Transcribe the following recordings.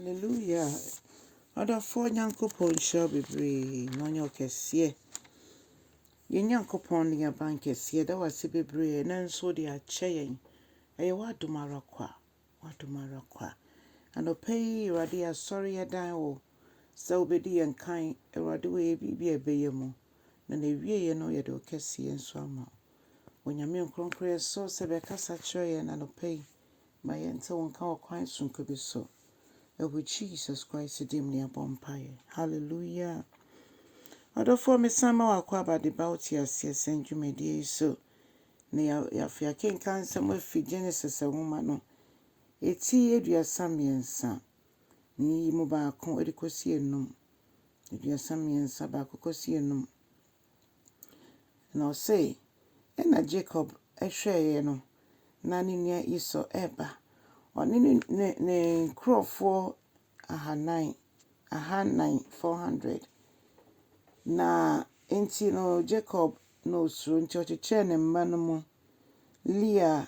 Hallelujah. Adafo nyankopon shall be brave. No nyokese. Ye nyankopon ne abankese da wase bebree na nso de ache yen. Eye wadumara kwa. Anopai Awurade asori yedan wo. Sa obedi yenkan Awurade we bibi ebeye mu. Na wie ye no ye de okese nso ama. Onyame nkronkro so se be kasa kire yen anopai. Ma yente wonka okwan sunko bi so. With Jesus Christ, dim near Bompire. Hallelujah. Other for me, summer or quaba about yes, and you may dear so. Near your king can somewhere feed Genesis a woman. It's here, dear Sammy and son. Ni mobile con edicosi and num. Dear Sammy and Sabacosi and num. And I'll say, and a Jacob, a share, no. Nanny near Esau Eba. Or ne crow for aha 400 na enti no Jacob no suru nti ocheche ne mma no mu Leah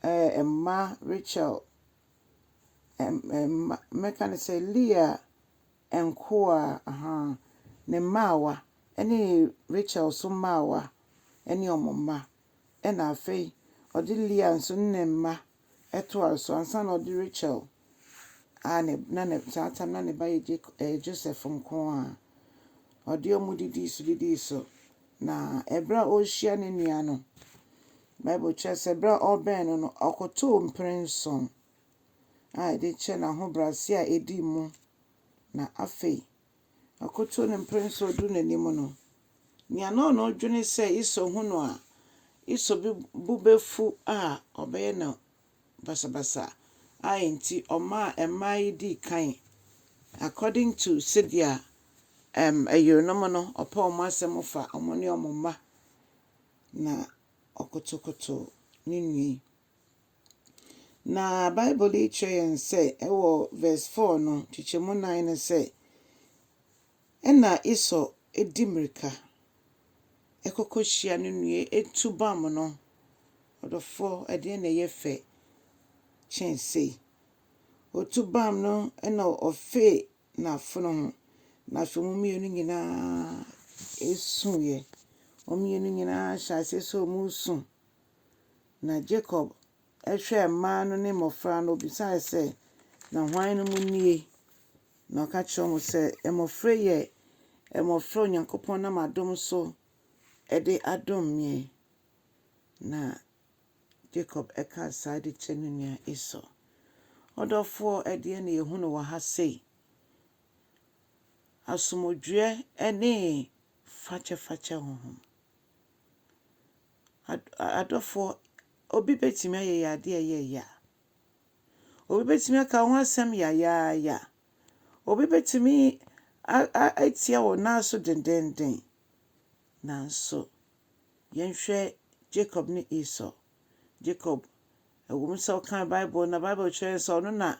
emma Rachel meka ne say Leah enkoa ne mawa ene Rachel so mawa ene omomma ena afei odi Leah nso ne mma eto aso ansa na odi Rachel ane nane tata nane baye Joseph nko odi omudidi so na ebra ohia ne nua no Bible chese ebra oben no okoto mprenson de che na ho brase a edi mu na afei okoto ne mprenson du nanim no nia no dwene se iso hu no a iso bi bubefu a obeye na basabasa enti oma emai di kan according to Sidia ayonomo no opa omo asem fa omo ne omoma na okotokoto ninwi na Bible chen say ewo verse 4 no chichemu 9 no say ena iso edimirika ekokohia ninwi etubam no odofo ede na yefe chen say otubam no ena ofe na fono ho na fumumienu nyina esuye omienu nyina hyase so musu na Jacob ehwe ma no ne mofra no bisa se na hwan no munie na ka chomo se emofra ye emofra Nyankopon na madom so ede adom me na Jacob eka side chenua iso odofo ede na ehu no wa ha sei asomdwe ene fache honhom adofo obi betimi aye ade aye ya obi betimi aka ho asem ya obi betimi atia wo na so dendenden na so yenhwe Jacob ni Esau Jacob ewumso kan Bible na Bible chese ono na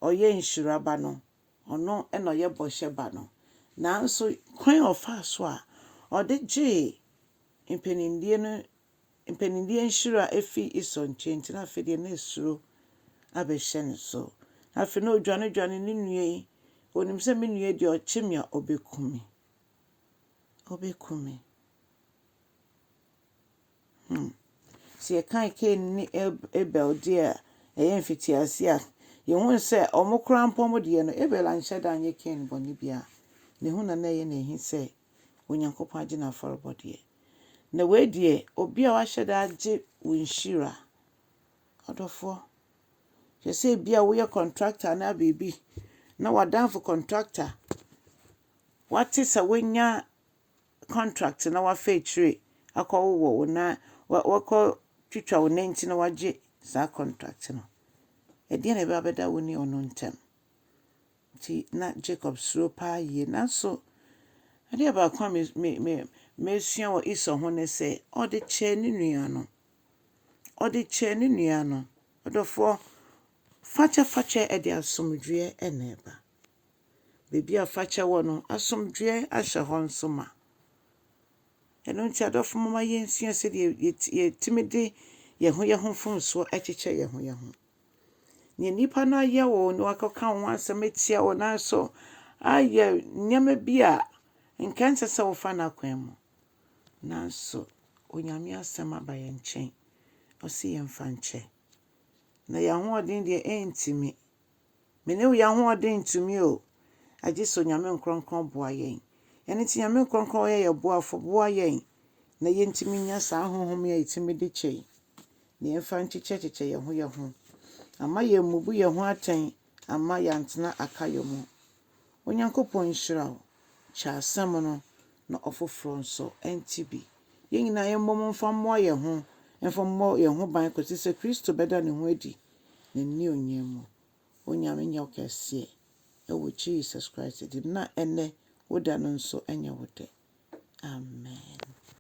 oye nshiraba no ono eno ye boshe ba no na so kwan ofa so a ode je impenindie nshira efi Esau nchenti na afede na esuro abehye ne so afi na odwane ne nue onim se me nue de ochimia obekumi si kan ke ni Abel dia eye mfitiase a ye hu se omokra mpom de no Abel anhyeda anye ken boni bia ne hu na ye na ehi se Onyankopon age na forobode na we die obi a wahyeda age wonshira odofo je se bia wo ye contractor na baby na wadan for contractor what is a wenya contract na wa fa tire akọwo na wakọ twitwa wo nanti na waje za contract no ede na be abeda woni ono ntem ti na Jacob suro pa ye na so ade ba kwa me sua wo Esau ho ne se ode che ne nua no odofo fache ede asomdwe eneba bebi a fache wo no asomdwe ahye ho nsoma eno nti adofo mama yensua se de ye timide ye ho fonso echeche ye ho ne nipa na ye wo no akaka ho asɛm etia wo na so aye nyama bi a nkanse sɛ wo fa na kwan mu na so onyame asɛm aba yɛ nkyɛn ɔsi yɛ mfa nkyɛ na yɛ ahoɔden deɛ ɛntimi mene wo yɛ ahoɔden ntumi o agye so nyame nkronkron boa yɛn ɛne ti nyame nkronkron yɛ boafo boa yɛn na yɛntimi nya saa honhom yɛ itimi de kyɛi na yɛmfa nkyekyɛ yɛ ho ama yɛ mubu yɛ ho atɛn ama yɛntena aka yɛ mu onyankopɔn nhyira wo kyɛ asɛm no na ɔfoforo nso ɛnti bi yɛn nyinaa yɛmmɔ mo mfa mmoa yɛ ho mfa mmɔ yɛ ho ban kɔsi sɛ Kristo bɛda ne ho adi na nni onyam mu onyame nyɛ kɛseɛ ɛwɔ Jesus Christ di na ɛnɛ woda no nso ɛnyɛ wo dɛ amen.